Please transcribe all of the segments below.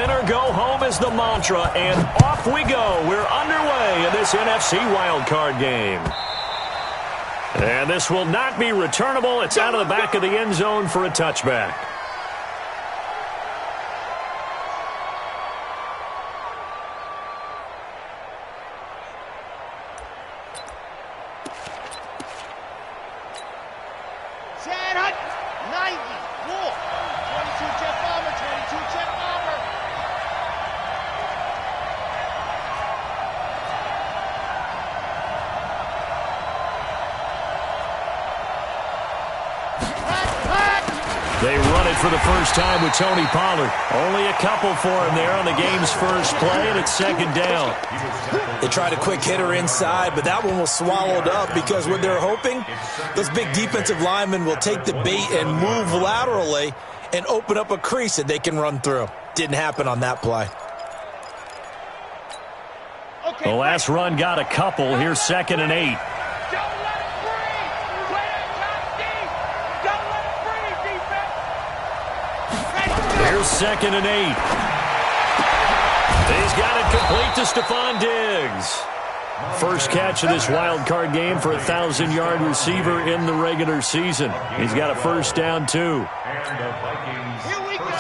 Win or go home is the mantra, and off we go. We're underway in this NFC wildcard game. And this will not be returnable. It's out of the back of the end zone for a touchback. They run it for the first time with Tony Pollard. Only a couple for him there on the game's first play, and it's second down. They tried a quick hitter inside, but that one was swallowed up because what they're hoping, those big defensive linemen will take the bait and move laterally and open up a crease that they can run through. Didn't happen on that play. The last run got a couple. Here's 2nd and 8. Here's 2nd and 8. He's got it complete to Stephon Diggs. First catch of this wild card game for a 1,000-yard receiver in the regular season. He's got a first down, too.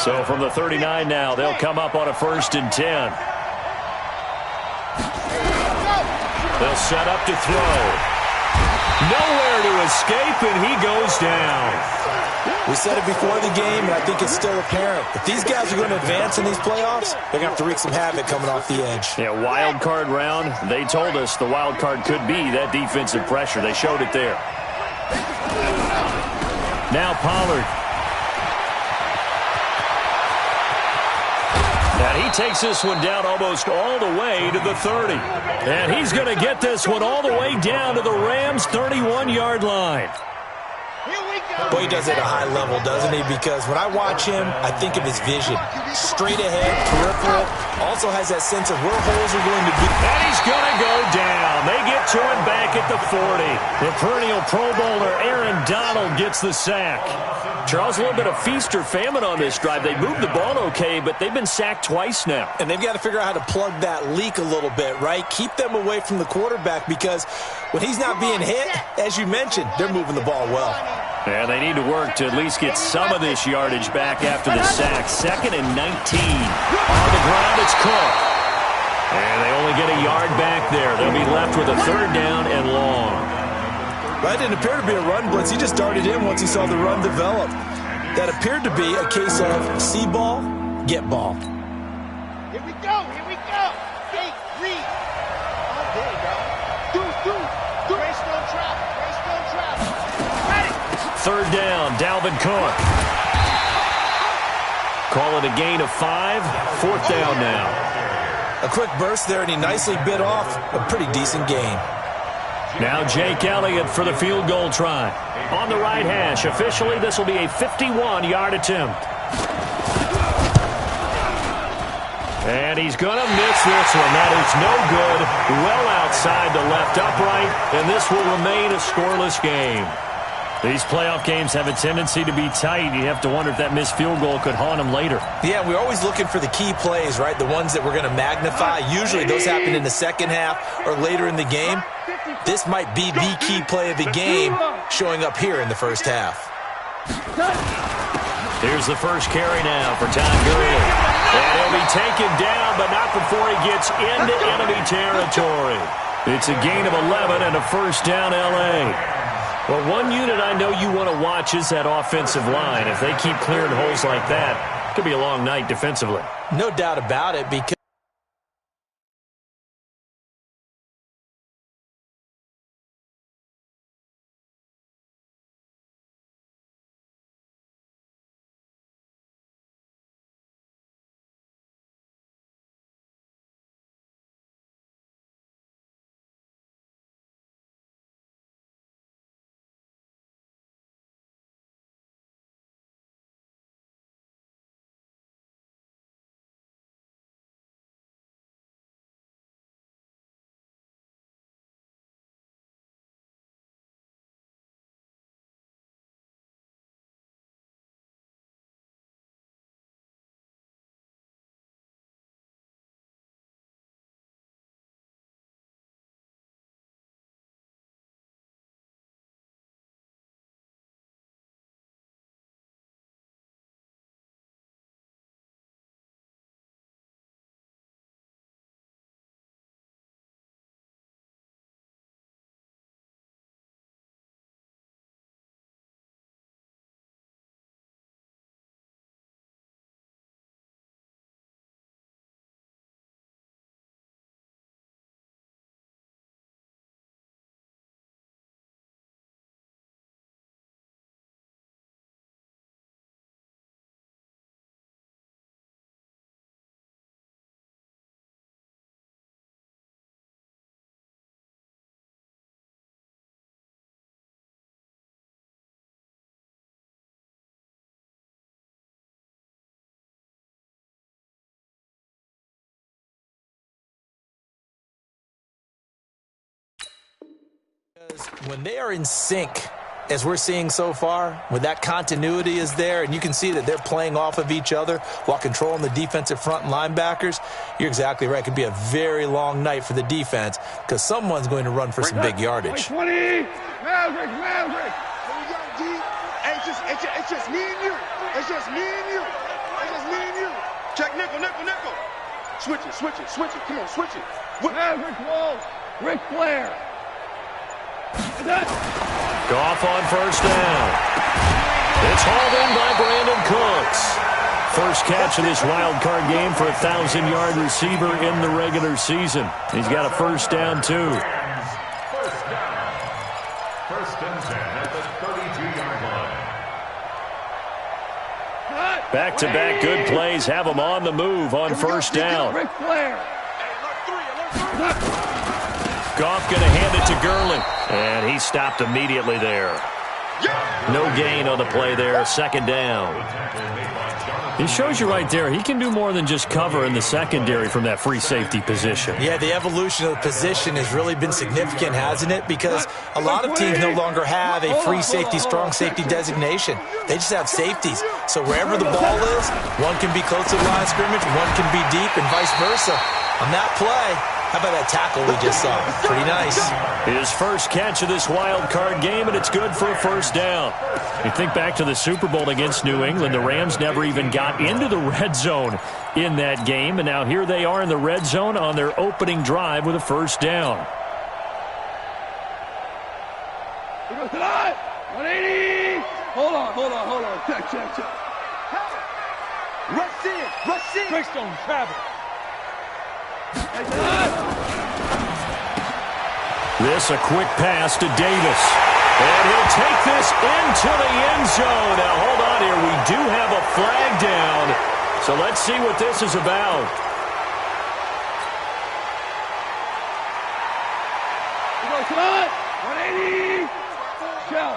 So from the 39 now, they'll come up on a 1st and 10. They'll set up to throw. Nowhere to escape, and he goes down. We said it before the game, and I think it's still apparent. If these guys are going to advance in these playoffs, they're going to have to wreak some havoc coming off the edge. Yeah, wild card round. They told us the wild card could be that defensive pressure. They showed it there. Now Pollard. And he takes this one down almost all the way to the 30. And he's going to get this one all the way down to the Rams' 31-yard line. Boy, he does it at a high level, doesn't he? Because when I watch him, I think of his vision. Straight ahead, peripheral. Also has that sense of where holes are going to be. And he's going to go down. They get to him back at the 40. The perennial Pro Bowler Aaron Donald gets the sack. Charles, a little bit of feast or famine on this drive. They moved the ball okay, but they've been sacked twice now. And they've got to figure out how to plug that leak a little bit, right? Keep them away from the quarterback because when he's not being hit, as you mentioned, they're moving the ball well. Yeah, they need to work to at least get some of this yardage back after the sack. 2nd and 19. On the ground, it's Cook. And they only get a yard back there. They'll be left with a 3rd down and long. That didn't appear to be a run blitz. He just darted in once he saw the run develop. That appeared to be a case of see ball, get ball. Here we go, here we go. Hey, read. Oh, there you go. Do. Greystone trap. Ready. 3rd down, Dalvin Cook. Call it a gain of 5. 4th down now. A quick burst there, and he nicely bit off a pretty decent gain. Now Jake Elliott for the field goal try. On the right hash. Officially, this will be a 51-yard attempt. And he's going to miss this one. That is no good. Well outside the left upright, and this will remain a scoreless game. These playoff games have a tendency to be tight. You have to wonder if that missed field goal could haunt them later. Yeah, we're always looking for the key plays, right? The ones that we're going to magnify. Usually those happen in the second half or later in the game. This might be the key play of the game showing up here in the first half. Here's the first carry now for Todd Gurley. And he'll be taken down, but not before he gets into enemy territory. It's a gain of 11 and a 1st down L.A. Well, one unit I know you want to watch is that offensive line. If they keep clearing holes like that, it could be a long night defensively. No doubt about it, because When they are in sync, as we're seeing so far, when that continuity is there, and you can see that they're playing off of each other while controlling the defensive front and linebackers, you're exactly right. It could be a very long night for the defense because someone's going to run for some big yardage. 20, Maverick. Here we go, D. Hey, it's just me and you. It's just me and you. Check nickel. Switch it. Come on, switch it. Maverick Wall, Ric Flair. Goff on first down. It's hauled in by Brandon Cooks. First catch of this wild card game for a 1,000-yard receiver in the regular season. He's got a first down, too. First and 10 at the 32-yard line. Back-to-back good plays have him on the move on first down. Ric Flair. Goff going to hand it to Gurley. And he stopped immediately there. No gain on the play there. Second down. He shows you right there, he can do more than just cover in the secondary from that free safety position. Yeah, the evolution of the position has really been significant, hasn't it? Because a lot of teams no longer have a free safety, strong safety designation. They just have safeties. So wherever the ball is, one can be close to the line of scrimmage, one can be deep, and vice versa. On that play, how about that tackle we just saw? Pretty nice. His first catch of this wild card game, and it's good for a first down. You think back to the Super Bowl against New England, the Rams never even got into the red zone in that game, and now here they are in the red zone on their opening drive with a first down. 180. Hold on. Check. Rush in. Breakstone travel. This a quick pass to Davis. And he'll take this into the end zone. Now, hold on here. We do have a flag down. So let's see what this is about. He goes, come on. 180. Shell.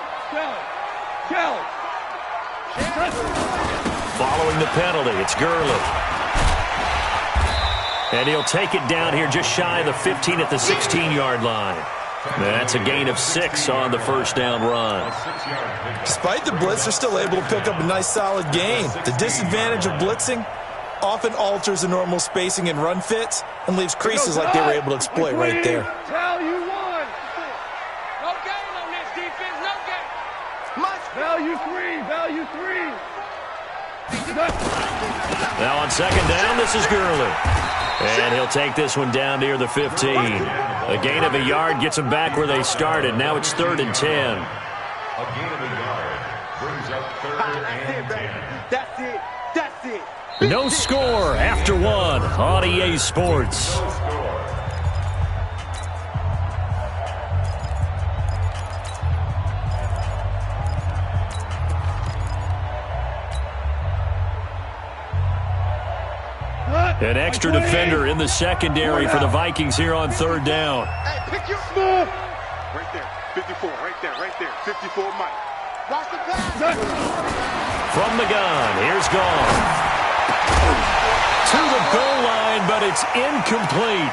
Following the penalty, it's Gurley. And he'll take it down here just shy of the 15 at the 16-yard line. That's a gain of 6 on the first down run. Despite the blitz, they're still able to pick up a nice solid gain. The disadvantage of blitzing often alters the normal spacing and run fits and leaves creases like they were able to exploit right there. Tell you one. No gain on this defense, no gain. Value three. Now on second down, this is Gurley. And he'll take this one down near the 15. A gain of a yard gets them back where they started. Now it's 3rd and 10. A gain of a yard brings up 3rd and 10. That's it. No score after one on EA Sports. An extra defender in the secondary for the Vikings here on 3rd down. Hey, pick your move. Right there. 54, right there. 54 Mike. Watch the pass. From the gun, here's Goff. To the goal line, but it's incomplete.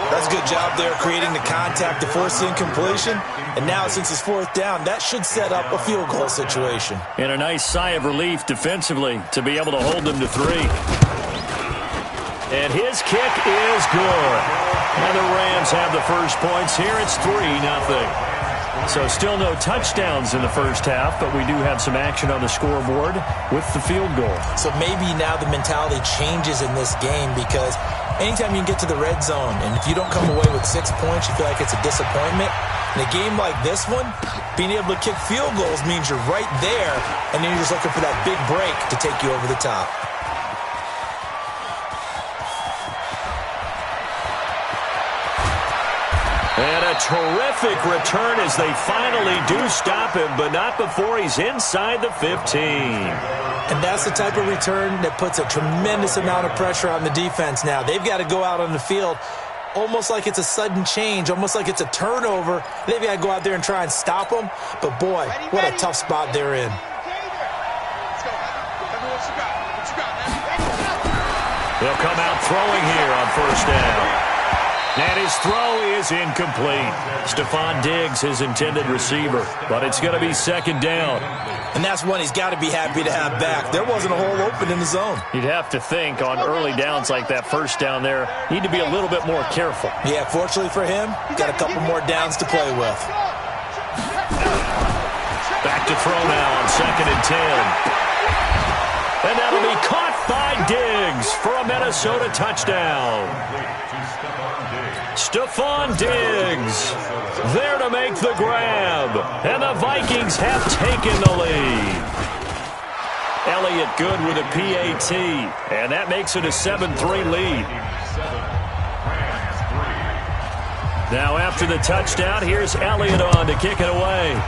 That's a good job there creating the contact to force the incompletion. And now since it's 4th down, that should set up a field goal situation. And a nice sigh of relief defensively to be able to hold them to 3. And his kick is good. And the Rams have the first points here. It's 3-0. So still no touchdowns in the first half, but we do have some action on the scoreboard with the field goal. So maybe now the mentality changes in this game because anytime you can get to the red zone, and if you don't come away with 6 points, you feel like it's a disappointment. In a game like this one, being able to kick field goals means you're right there, and then you're just looking for that big break to take you over the top. And a terrific return as they finally do stop him, but not before he's inside the 15. And that's the type of return that puts a tremendous amount of pressure on the defense now. They've got to go out on the field almost like it's a sudden change, almost like it's a turnover. They've got to go out there and try and stop them. But, boy, what a tough spot they're in. They'll come out throwing here on first down. And his throw is incomplete. Stephon Diggs, his intended receiver. But it's going to be second down. And that's one he's got to be happy to have back. There wasn't a hole open in the zone. You'd have to think on early downs like that first down there, need to be a little bit more careful. Yeah, fortunately for him, got a couple more downs to play with. Back to throw now on 2nd and 10. And that'll be caught by Diggs for a Minnesota touchdown. Stephon Diggs there to make the grab. And the Vikings have taken the lead. Elliott good with a PAT. And that makes it a 7-3 lead. Now after the touchdown, here's Elliott on to kick it away.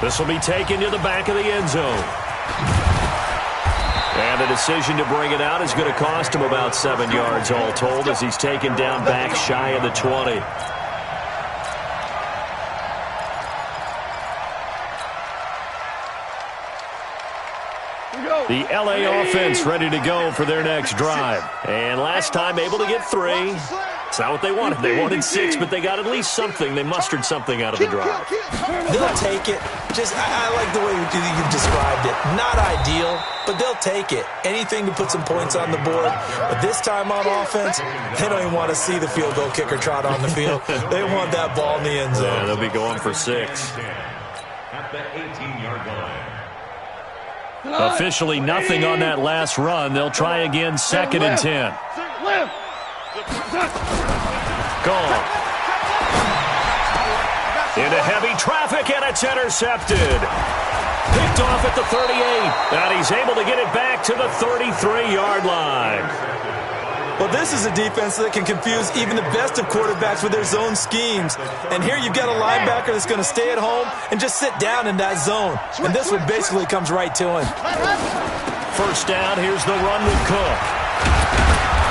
This will be taken to the back of the end zone. And the decision to bring it out is going to cost him about 7 yards all told as he's taken down back shy of the 20. The LA offense ready to go for their next drive. And last time able to get 3. It's not what they wanted. They wanted 6, but they got at least something. They mustered something out of the drive. They'll take it. I like the way you've described it. Not ideal, but they'll take it. Anything to put some points on the board. But this time on offense, they don't even want to see the field goal kicker trot on the field. They want that ball in the end zone. Yeah, they'll be going for 6. At the 18-yard line. Officially nothing on that last run. They'll try again 2nd and 10. Gone. Into heavy traffic, and it's intercepted. Picked off at the 38, and he's able to get it back to the 33-yard line. Well, this is a defense that can confuse even the best of quarterbacks with their zone schemes. And here you've got a linebacker that's going to stay at home and just sit down in that zone. And this one basically comes right to him. First down, here's the run with Cook.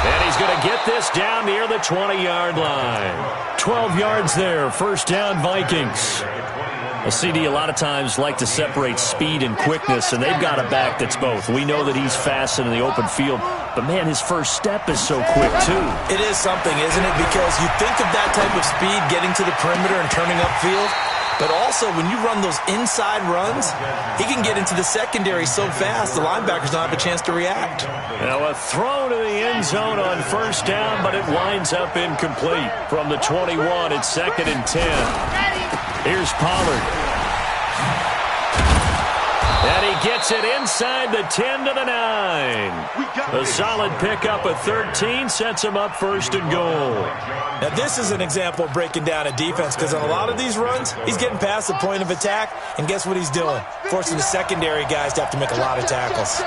And he's going to get this down near the 20-yard line. 12 yards there, first down Vikings. A CD a lot of times like to separate speed and quickness, and they've got a back that's both. We know that he's fast in the open field, but, man, his first step is so quick, too. It is something, isn't it? Because you think of that type of speed getting to the perimeter and turning upfield, but also when you run those inside runs, he can get into the secondary so fast the linebackers don't have a chance to react. Now a throw to the end zone on first down, but it winds up incomplete. From the 21, it's 2nd and 10. Here's Pollard. And he gets it inside the 10 to the 9. A solid pickup of 13 sets him up 1st and goal. Now this is an example of breaking down a defense, because on a lot of these runs, he's getting past the point of attack, and guess what he's doing? Forcing the secondary guys to have to make a lot of tackles.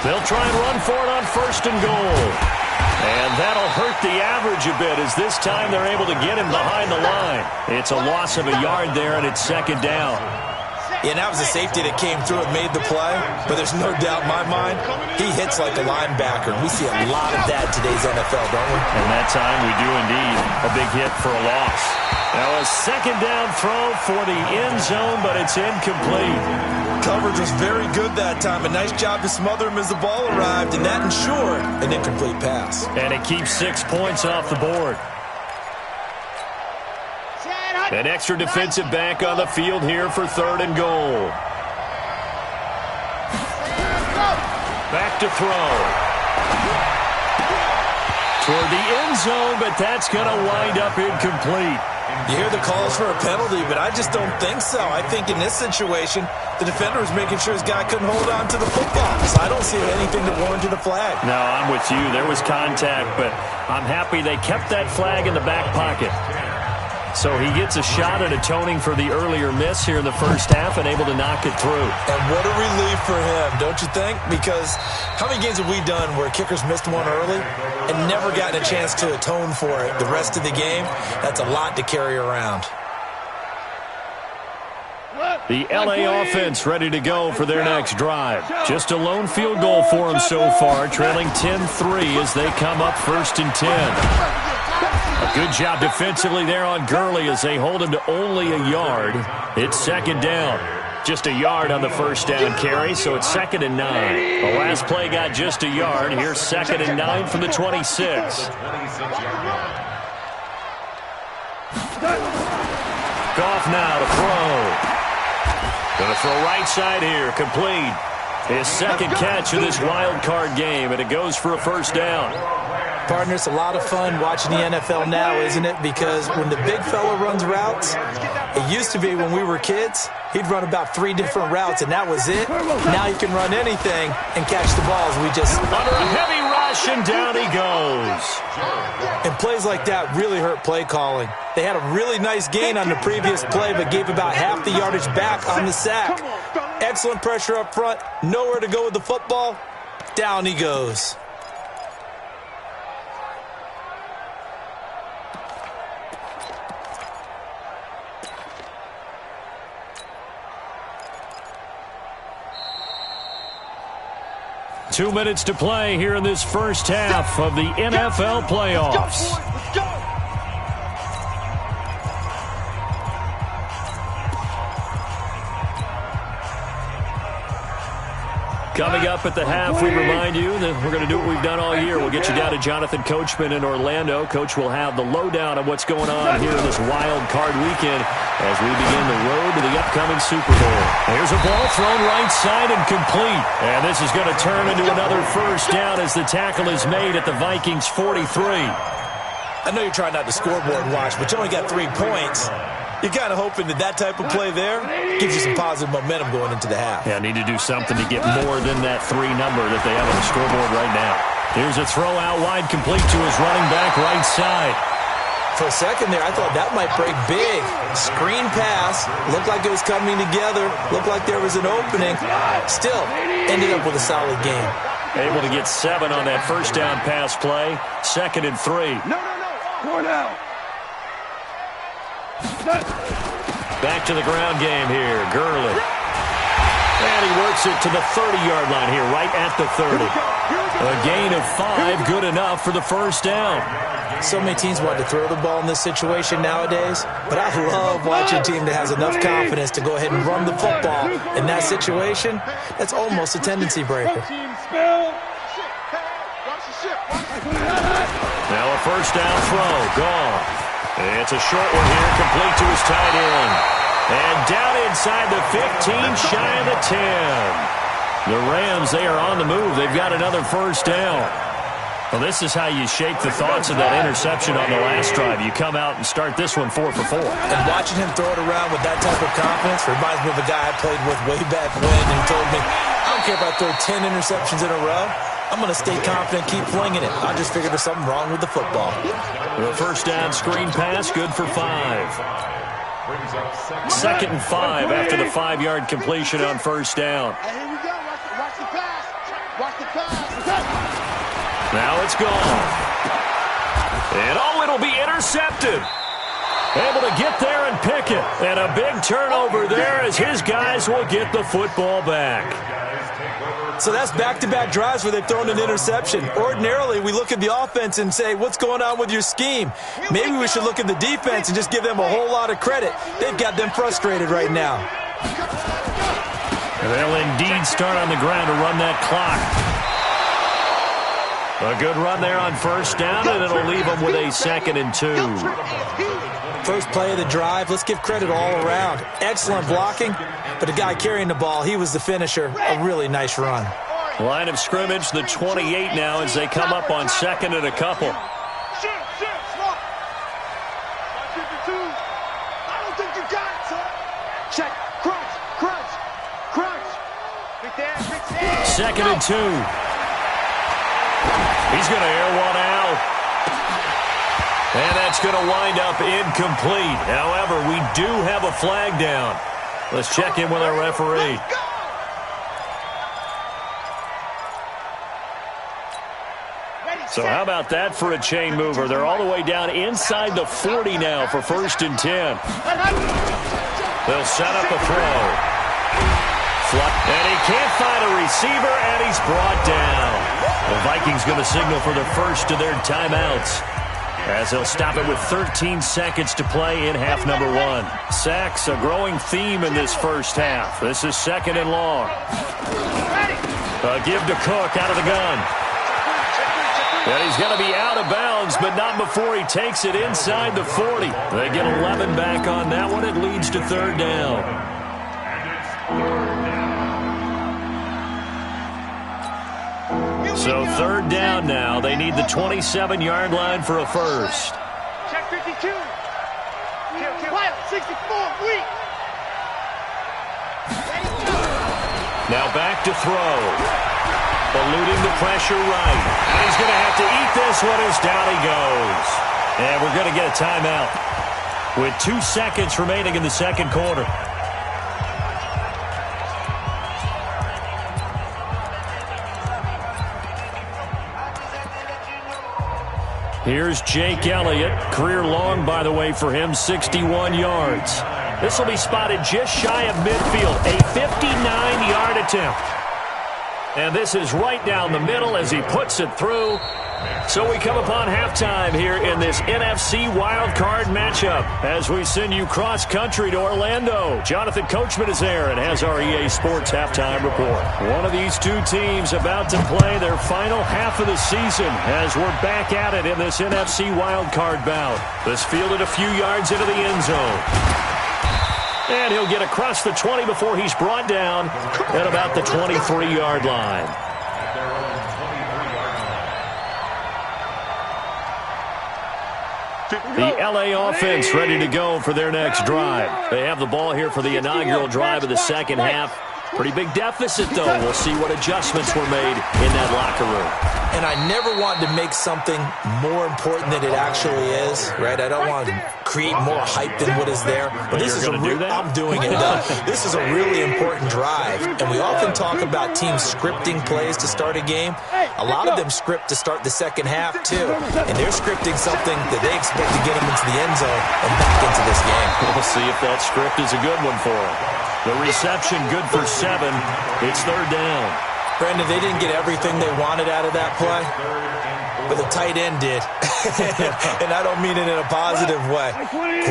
They'll try and run for it on 1st and goal. And that'll hurt the average a bit, as this time they're able to get him behind the line. It's a loss of a yard there, and it's 2nd down. Yeah, that was a safety that came through and made the play, but there's no doubt in my mind, he hits like a linebacker. We see a lot of that in today's NFL, don't we? And that time we do indeed. A big hit for a loss. Now a 2nd down throw for the end zone, but it's incomplete. Coverage was very good that time. A nice job to smother him as the ball arrived, and that ensured an incomplete pass. And it keeps 6 points off the board. An extra defensive back on the field here for 3rd and goal. Back to throw. Toward the end zone, but that's going to wind up incomplete. You hear the calls for a penalty, but I just don't think so. I think in this situation, the defender was making sure his guy couldn't hold on to the football. So I don't see anything that warranted a flag. No, I'm with you. There was contact, but I'm happy they kept that flag in the back pocket. So he gets a shot at atoning for the earlier miss here in the first half and able to knock it through. And what a relief for him, don't you think? Because how many games have we done where kickers missed one early and never gotten a chance to atone for it the rest of the game? That's a lot to carry around. The LA offense ready to go for their next drive. Just a lone field goal for them so far, trailing 10-3 as they come up 1st and 10. A good job defensively there on Gurley as they hold him to only a yard. It's 2nd down. Just a yard on the first down carry, so it's 2nd and 9. The last play got just a yard. Here's 2nd and 9 from the 26. Goff now to throw. Going to throw right side here, complete. His second catch of this wild card game, and it goes for a first down. Partner, it's a lot of fun watching the NFL now, isn't it? Because when the big fella runs routes, it used to be when we were kids, he'd run about 3 different routes, and that was it. Now he can run anything and catch the balls. We just... Under a heavy rush, and down he goes. And plays like that really hurt play calling. They had a really nice gain on the previous play, but gave about half the yardage back on the sack. Excellent pressure up front. Nowhere to go with the football. Down he goes. Two minutes to play here in this first half of the NFL playoffs. Coming up at the half, we remind you that we're going to do what we've done all year. We'll get you down to Jonathan Coachman in Orlando. Coach will have the lowdown of what's going on here in this wild card weekend as we begin the road to the upcoming Super Bowl. Here's a ball thrown right side and complete. And this is going to turn into another first down as the tackle is made at the Vikings 43. I know you're trying not to scoreboard watch, but you only got 3 points. You're kind of hoping that type of play there gives you some positive momentum going into the half. Yeah, need to do something to get more than that 3 number that they have on the scoreboard right now. Here's a throw out wide, complete to his running back right side. For a second there, I thought that might break big. Screen pass. Looked like it was coming together. Looked like there was an opening. Still, ended up with a solid game. Able to get 7 on that first down pass play. 2nd and 3. No. Going out. Back to the ground game here. Gurley. And he works it to the 30-yard line here, right at the 30. A gain of 5, good enough for the first down. So many teams want to throw the ball in this situation nowadays, but I love watching a team that has enough confidence to go ahead and run the football. In that situation, that's almost a tendency breaker. Now a first down throw, gone. It's a short one here, complete to his tight end. And down inside the 15, shy of the 10. The Rams, they are on the move. They've got another first down. Well, this is how you shake the thoughts of that interception on the last drive. You come out and start this one 4 for 4. And watching him throw it around with that type of confidence reminds me of a guy I played with way back when, and he told me, I don't care if I throw 10 interceptions in a row. I'm going to stay confident, keep flinging it. I just figured there's something wrong with the football. The first down screen pass, good for 5. 2nd and 5 after the 5-yard completion on first down. Hey, here we go. Watch the pass. Watch the pass. Now it's gone. And it'll be intercepted. Able to get there and pick it. And a big turnover there as his guys will get the football back. So that's back-to-back drives where they've thrown an interception. Ordinarily, we look at the offense and say, what's going on with your scheme? Maybe we should look at the defense and just give them a whole lot of credit. They've got them frustrated right now. They'll indeed start on the ground to run that clock. A good run there on first down, and it'll leave them with a 2nd and 2. First play of the drive, let's give credit all around. Excellent blocking, but the guy carrying the ball, he was the finisher. A really nice run. Line of scrimmage, the 28 now as they come up on 2nd and a couple. I don't think you got it, son. Check. Crunch. Big Dan. 2nd and 2. He's going to air one out. And that's going to wind up incomplete. However, we do have a flag down. Let's check in with our referee. So how about that for a chain mover? They're all the way down inside the 40 now for 1st and 10. They'll set up a throw. And he can't find a receiver, and he's brought down. The Vikings going to signal for the first of their timeouts. as he'll stop it with 13 seconds to play in half number one. Sacks, a growing theme in this first half. This is 2nd and long. A give to Cook out of the gun. And he's going to be out of bounds, but not before he takes it inside the 40. They get 11 back on that one. It leads to 3rd down. So 3rd down now. They need the 27-yard line for a first. Check 52. Kill. 64. Weak. Now back to throw. Eluding the pressure right. And he's going to have to eat this one as down he goes. And we're going to get a timeout with 2 seconds remaining in the second quarter. Here's Jake Elliott. Career long, by the way, for him, 61 yards. This will be spotted just shy of midfield. A 59-yard attempt. And this is right down the middle as he puts it through. So we come upon halftime here in this NFC wildcard matchup as we send you cross-country to Orlando. Jonathan Coachman is there and has our EA Sports halftime report. One of these two teams about to play their final half of the season as we're back at it in this NFC wildcard bout. This fielded a few yards into the end zone. And he'll get across the 20 before he's brought down at about the 23-yard line. The LA offense ready to go for their next drive. They have the ball here for the inaugural drive of the second half. Pretty big deficit, though. We'll see what adjustments were made in that locker room. And I never want to make something more important than it actually is, right? I don't want to create more hype than what is there. But this is I'm doing it. This is a really important drive. And we often talk about teams scripting plays to start a game. A lot of them script to start the second half, too. And they're scripting something that they expect to get them into the end zone and back into this game. We'll see if that script is a good one for them. The reception good for 7. It's 3rd down. Brandon, they didn't get everything they wanted out of that play, but the tight end did. And I don't mean it in a positive way.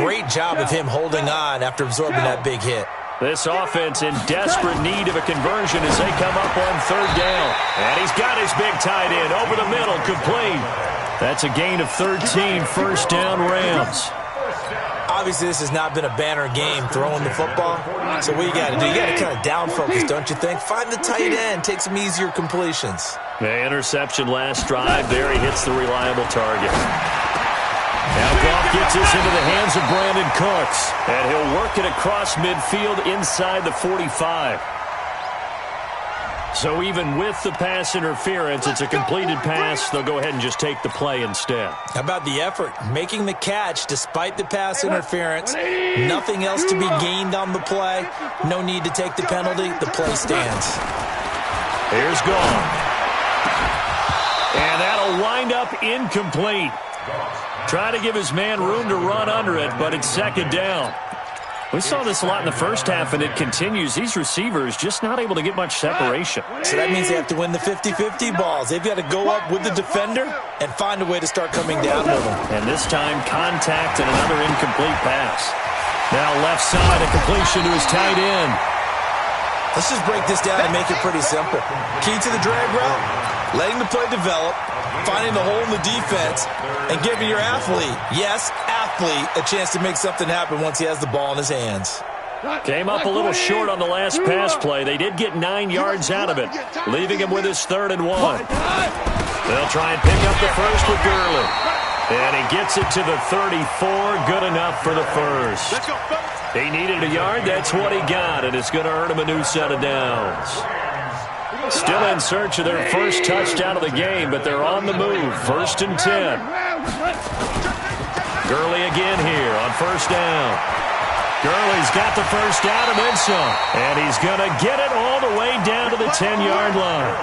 Great job of him holding on after absorbing that big hit. This offense in desperate need of a conversion as they come up on 3rd down. And he's got his big tight end over the middle, complete. That's a gain of 13, 1st down Rams. Obviously, this has not been a banner game throwing the football. So what you got to do, you got to kind of down focus, don't you think? Find the tight end, take some easier completions. The interception last drive there. He hits the reliable target. Now Goff gets this into the hands of Brandon Cooks. And he'll work it across midfield inside the 45. So even with the pass interference, it's a completed pass. They'll go ahead and just take the play instead. How about the effort? Making the catch despite the pass interference. Nothing else to be gained on the play. No need to take the penalty. The play stands. Here's Goff. And that'll wind up incomplete. Trying to give his man room to run under it, but it's 2nd down. We saw this a lot in the first half, and it continues. These receivers just not able to get much separation. So that means they have to win the 50-50 balls. They've got to go up with the defender and find a way to start coming down with them. And this time, contact and another incomplete pass. Now left side, a completion to his tight end. Let's just break this down and make it pretty simple. Key to the drag route, letting the play develop, finding the hole in the defense, and giving your athlete, yes, athlete, a chance to make something happen once he has the ball in his hands. Came up a little short on the last pass play. They did get 9 yards out of it, leaving him with his 3rd and 1. They'll try and pick up the first with Gurley. And he gets it to the 34, good enough for the first. He needed a yard, that's what he got, and it's going to earn him a new set of downs. Still in search of their first touchdown of the game, but they're on the move. 1st and 10. Gurley again here on 1st down. Gurley's got the first down and then some. And he's going to get it all the way down to the 10-yard line.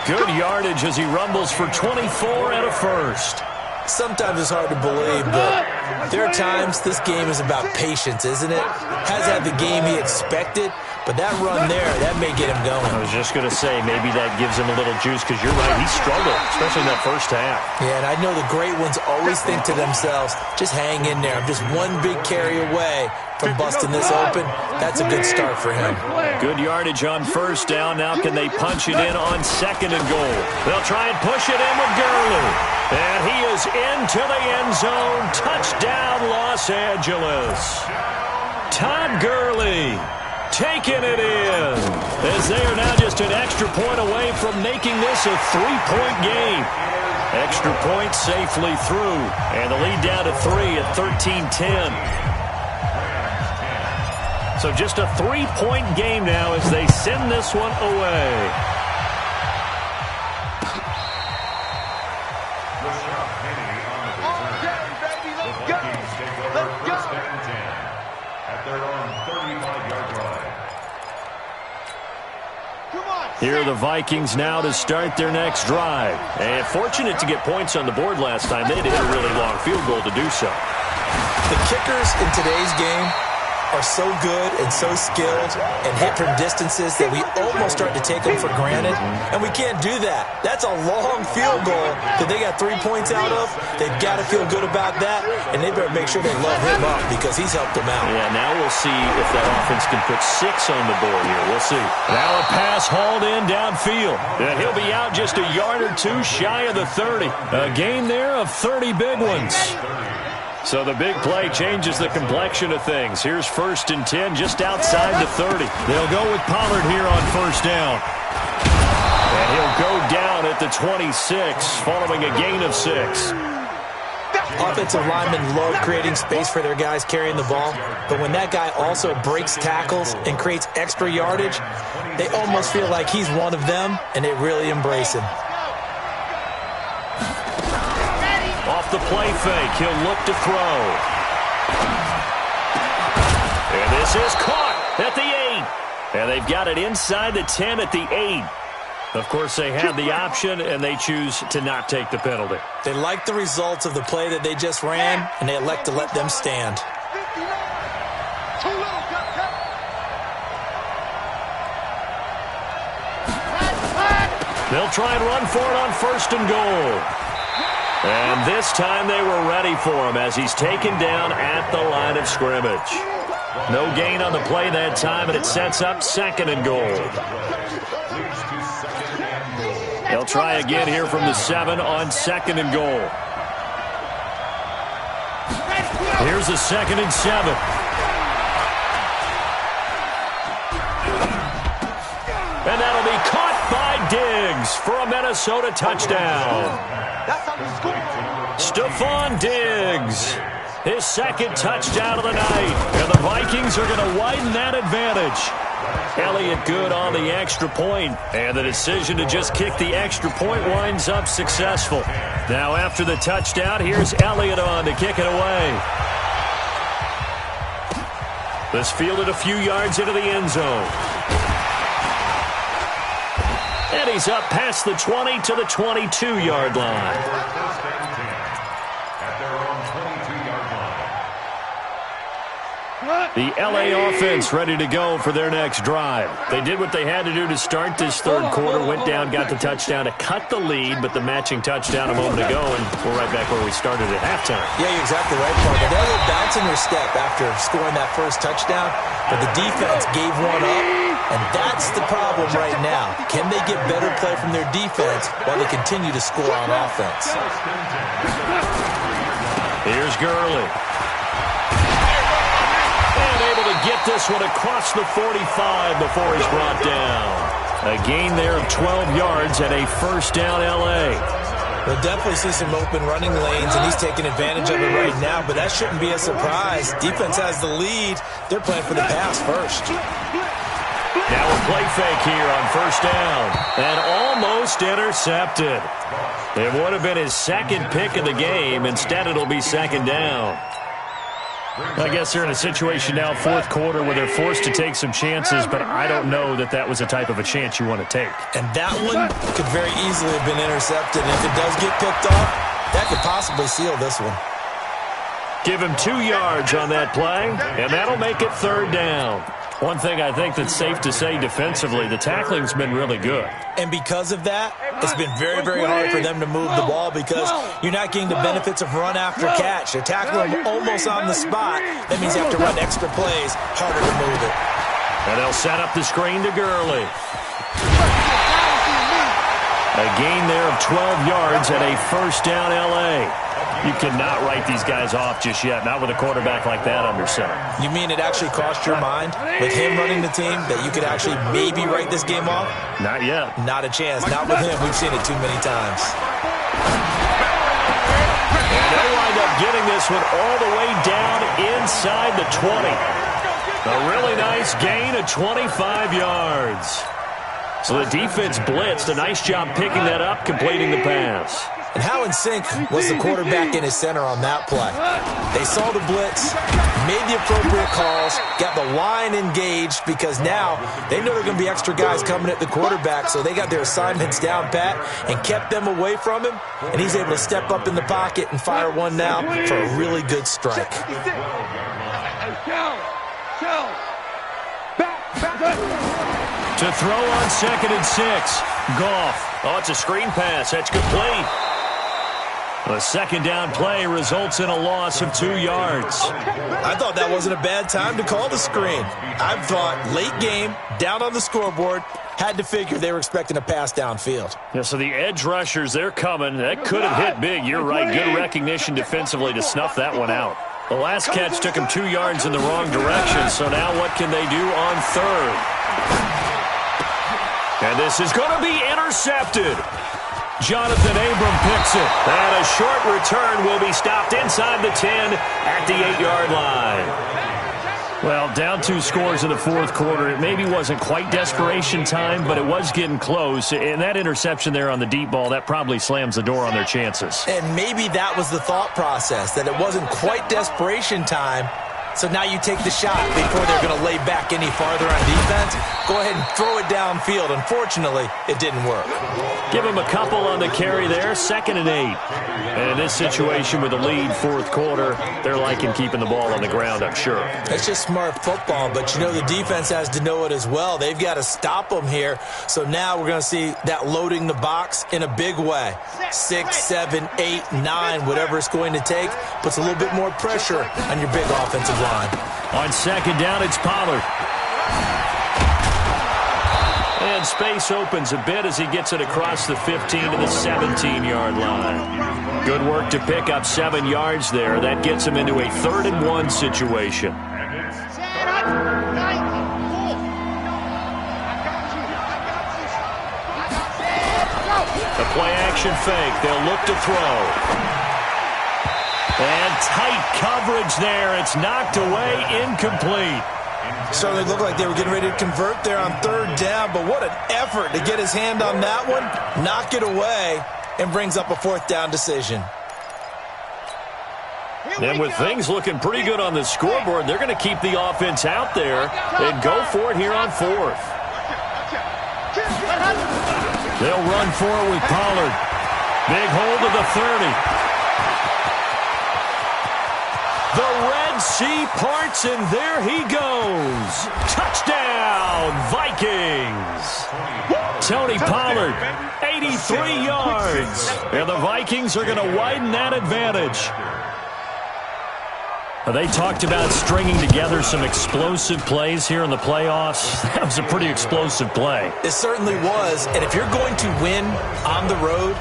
Good yardage as he rumbles for 24 and a first. Sometimes it's hard to believe, but there are times this game is about patience, isn't it? Has had the game he expected, But that run there, that may get him going. I was just going to say, maybe that gives him a little juice, because you're right, he struggled, especially in that first half. Yeah, and I know the great ones always think to themselves, just hang in there. I'm just one big carry away from busting this open. That's a good start for him. Good yardage on first down. Now can they punch it in on second and goal? They'll try and push it in with Gurley. And he is into the end zone. Touchdown, Los Angeles. Todd Gurley taking it in, as they are now just an extra point away from making this a 3-point game. Extra point safely through, and the lead down to 3 at 13-10. So just a 3-point game now as they send this one away. Here are the Vikings now to start their next drive. And fortunate to get points on the board last time. They had to hit a really long field goal to do so. The kickers in today's game are so good and so skilled and hit from distances that we almost start to take them for granted. And we can't do that. That's a long field goal that they got 3 points out of. They've got to feel good about that, and they better make sure they load him up because he's helped them out. Yeah, now we'll see if that offense can put 6 on the board here. We'll see. Now a pass hauled in downfield. And he'll be out just a yard or two shy of the 30. A gain there of 30 big ones. So the big play changes the complexion of things. Here's 1st and 10 just outside the 30. They'll go with Pollard here on first down. And he'll go down at the 26 following a gain of 6. Offensive linemen love creating space for their guys carrying the ball, but when that guy also breaks tackles and creates extra yardage, they almost feel like he's one of them, and they really embrace him. Off the play fake, he'll look to throw. And this is caught at the 8. And they've got it inside the 10 at the 8. Of course, they have the option, and they choose to not take the penalty. They like the results of the play that they just ran, and they elect to let them stand. They'll try and run for it on 1st and goal. And this time they were ready for him as he's taken down at the line of scrimmage. No gain on the play that time, and it sets up 2nd and goal. They'll try again here from the 7 on 2nd and goal. Here's a 2nd and 7. And that'll be caught by Diggs for a Minnesota touchdown. Stephon Diggs, his 2nd touchdown of the night. And the Vikings are going to widen that advantage. Elliott good on the extra point, and the decision to just kick the extra point winds up successful. Now after the touchdown, here's Elliott on to kick it away. This fielded a few yards into the end zone. And he's up past the 20 to the 22-yard line. The LA offense ready to go for their next drive. They did what they had to do to start this 3rd quarter, went down, got the touchdown to cut the lead, but the matching touchdown a moment ago, and we're right back where we started at halftime. Yeah, you're exactly right, Parker. They're a little bounce in their step after scoring that first touchdown, but the defense gave one up, and that's the problem right now. Can they get better play from their defense while they continue to score on offense? Here's Gurley. Able to get this one across the 45 before he's brought down. A gain there of 12 yards and a 1st down L.A. We'll definitely see some open running lanes, and he's taking advantage of it right now, but that shouldn't be a surprise. Defense has the lead. They're playing for the pass first. Now a play fake here on 1st down, and almost intercepted. It would have been his 2nd pick of the game. Instead, it'll be 2nd down. I guess they're in a situation now, 4th quarter, where they're forced to take some chances, but I don't know that that was the type of a chance you want to take. And that one could very easily have been intercepted. And if it does get picked off, that could possibly seal this one. Give him 2 yards on that play, and that'll make it 3rd down. One thing I think that's safe to say defensively, the tackling's been really good. And because of that, it's been very, very hard for them to move the ball because you're not getting the benefits of run after catch. They're tackling them almost on the spot. That means you have to run extra plays, harder to move it. And they'll set up the screen to Gurley. A gain there of 12 yards and a first down L.A. You cannot write these guys off just yet, not with a quarterback like that under center. You mean it actually crossed your mind with him running the team that you could actually maybe write this game off? Not yet. Not a chance. Not with him. We've seen it too many times. And they'll wind up getting this one all the way down inside the 20. A really nice gain of 25 yards. So the defense blitzed. A nice job picking that up, completing the pass. And how in sync was the quarterback and his center on that play? They saw the blitz, made the appropriate calls, got the line engaged because now they know there are going to be extra guys coming at the quarterback, so they got their assignments down pat and kept them away from him, and he's able to step up in the pocket and fire one now for a really good strike. To throw on 2nd and 6. Goff. Oh, it's a screen pass. That's complete. A second down play results in a loss of 2 yards. I thought that wasn't a bad time to call the screen. I thought late game, down on the scoreboard, had to figure they were expecting a pass downfield. Yeah, so the edge rushers, they're coming. That could have hit big. You're right. Good recognition defensively to snuff that one out. The last catch took him 2 yards in the wrong direction, so now what can they do on 3rd? And this is going to be intercepted. Jonathan Abram picks it. And a short return will be stopped inside the 10 at the 8-yard line. Well, down 2 scores in the 4th quarter. It maybe wasn't quite desperation time, but it was getting close. And that interception there on the deep ball, that probably slams the door on their chances. And maybe that was the thought process, that it wasn't quite desperation time. So now you take the shot before they're going to lay back any farther on defense. Go ahead and throw it downfield. Unfortunately, it didn't work. Give him a couple on the carry there. 2nd and 8. And in this situation with the lead 4th quarter, they're liking keeping the ball on the ground, I'm sure. It's just smart football, but you know the defense has to know it as well. They've got to stop them here. So now we're going to see that loading the box in a big way. 6, 7, 8, 9, whatever it's going to take, puts a little bit more pressure on your big offensive line. On 2nd down, it's Pollard. And space opens a bit as he gets it across the 15 to the 17-yard line. Good work to pick up 7 yards there. That gets him into a 3rd and 1 situation. The play-action fake. They'll look to throw. And tight coverage there. It's knocked away, incomplete. Certainly looked like they were getting ready to convert there on 3rd down, but what an effort to get his hand on that one, knock it away, and brings up a 4th down decision. And with things looking pretty good on the scoreboard, they're going to keep the offense out there and go for it here on 4th. They'll run for it with Pollard. Big hold of the 30. The Red Sea parts, and there he goes. Touchdown, Vikings. Tony Pollard, 83 yards. And the Vikings are going to widen that advantage. They talked about stringing together some explosive plays here in the playoffs. That was a pretty explosive play. It certainly was, and if you're going to win on the road,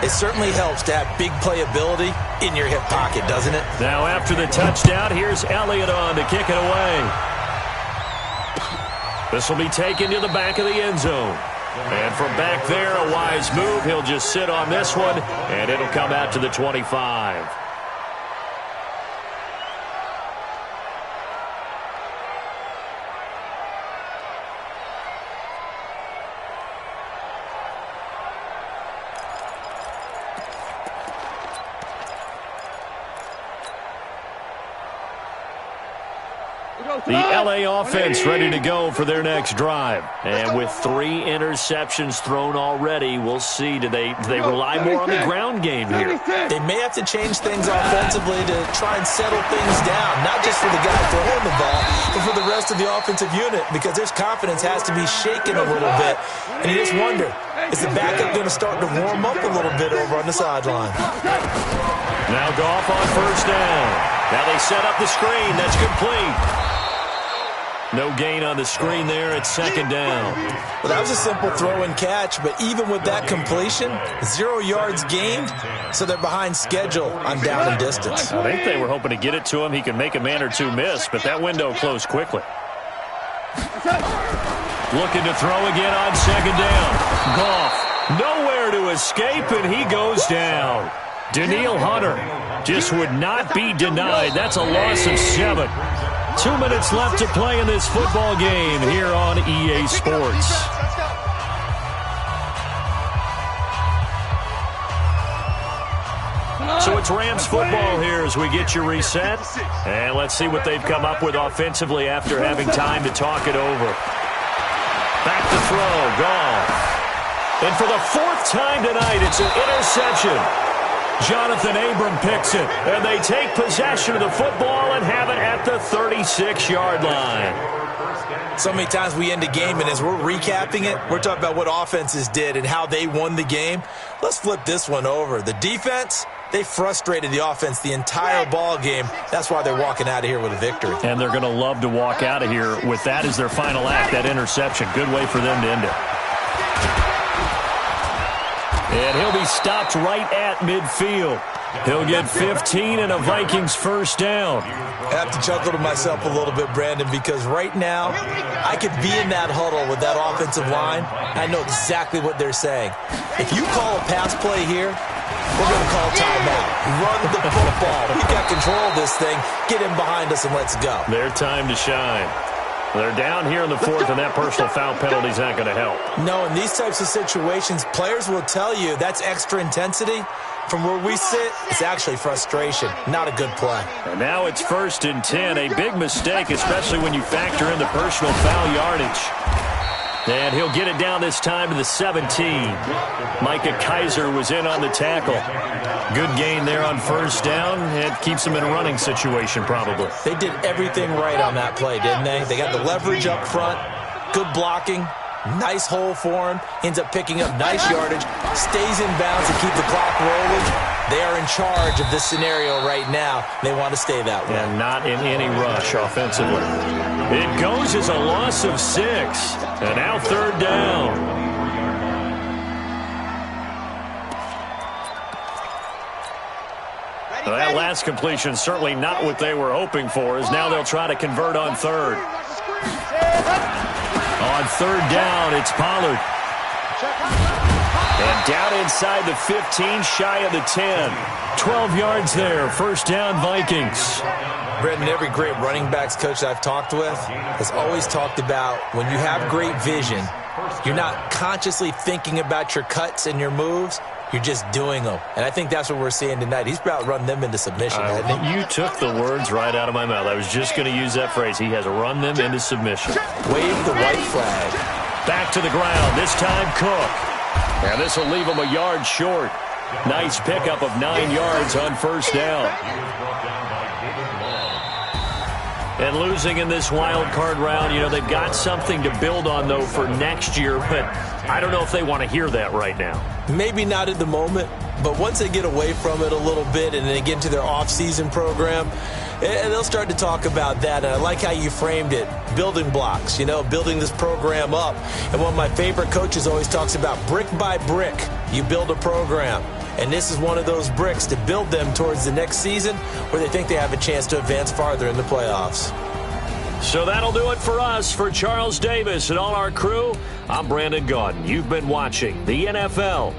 it certainly helps to have big playability in your hip pocket, doesn't it? Now after the touchdown, here's Elliott on to kick it away. This will be taken to the back of the end zone. And from back there, a wise move. He'll just sit on this one, and it'll come out to the 25. The LA offense ready to go for their next drive. And with 3 interceptions thrown already, we'll see. Do they rely more on the ground game here? They may have to change things offensively to try and settle things down, not just for the guy throwing the ball, but for the rest of the offensive unit, because their confidence has to be shaken a little bit. And you just wonder, is the backup going to start to warm up a little bit over on the sideline? Now Goff on first down. Now they set up the screen. That's complete. No gain on the screen there at second down. Well, that was a simple throw and catch, but even with that completion, 0 yards gained, so they're behind schedule on down and distance. I think they were hoping to get it to him. He could make a man or two miss, but that window closed quickly. Looking to throw again on second down. Goff, nowhere to escape, and he goes down. Danielle Hunter just would not be denied. That's a loss of 7. 2 minutes left to play in this football game here on EA Sports. So it's Rams football here as we get you reset. And let's see what they've come up with offensively after having time to talk it over. Back to throw, Goff. And for the 4th time tonight, it's an interception. Jonathan Abram picks it, and they take possession of the football and have it at the 36-yard line. So many times we end a game, and as we're recapping it, we're talking about what offenses did and how they won the game. Let's flip this one over. The defense, they frustrated the offense the entire ball game. That's why they're walking out of here with a victory. And they're going to love to walk out of here with that as their final act, that interception. Good way for them to end it. And he'll be stopped right at midfield. He'll get 15 and a Vikings first down. I have to chuckle to myself a little bit, Brandon, because right now I could be in that huddle with that offensive line. I know exactly what they're saying. If you call a pass play here, we're going to call timeout. Run the football. We've got control of this thing. Get in behind us and let's go. Their time to shine. They're down here in the 4th, and that personal foul penalty is not going to help. No, in these types of situations, players will tell you that's extra intensity. From where we sit, it's actually frustration. Not a good play. And now it's 1st and 10. A big mistake, especially when you factor in the personal foul yardage. And he'll get it down this time to the 17. Micah Kaiser was in on the tackle. Good gain there on first down. It keeps them in a running situation probably. They did everything right on that play, didn't they? They got the leverage up front, good blocking, nice hole for him, ends up picking up nice yardage, stays in bounds to keep the clock rolling. They are in charge of this scenario right now. They want to stay that way. And not in any rush offensively. It goes as a loss of 6. And now 3rd down. Well, that last completion certainly not what they were hoping for, as now they'll try to convert on 3rd. On 3rd down, it's Pollard. And down inside the 15, shy of the 10. 12 yards there, first down Vikings. Brendan, every great running backs coach I've talked with has always talked about when you have great vision, you're not consciously thinking about your cuts and your moves. You're just doing them. And I think that's what we're seeing tonight. He's about run them into submission, hasn't he? You took the words right out of my mouth. I was just going to use that phrase. He has run them into submission. Wave the white flag. Back to the ground. This time Cook. And this will leave him a yard short. Nice pickup of 9 yards on first down. And losing in this wild card round, you know, they've got something to build on, though, for next year. But I don't know if they want to hear that right now. Maybe not at the moment, but once they get away from it a little bit and they get into their off-season program, they'll start to talk about that. And I like how you framed it, building blocks, you know, building this program up. And one of my favorite coaches always talks about brick by brick, you build a program. And this is one of those bricks to build them towards the next season where they think they have a chance to advance farther in the playoffs. So that'll do it for us. For Charles Davis and all our crew, I'm Brandon Gaudin. You've been watching the NFL.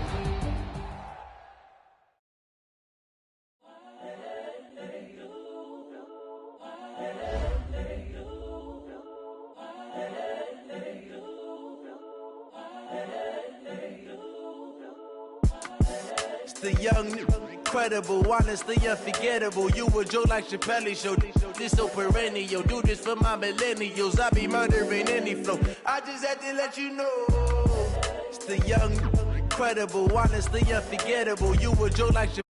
It's the young credible, honestly unforgettable. You a joke like Chappelle Show. This so perennial. Do this for my millennials. I be murdering any flow. I just had to let you know. It's the young, credible, honestly unforgettable. You a joke like Chappelle.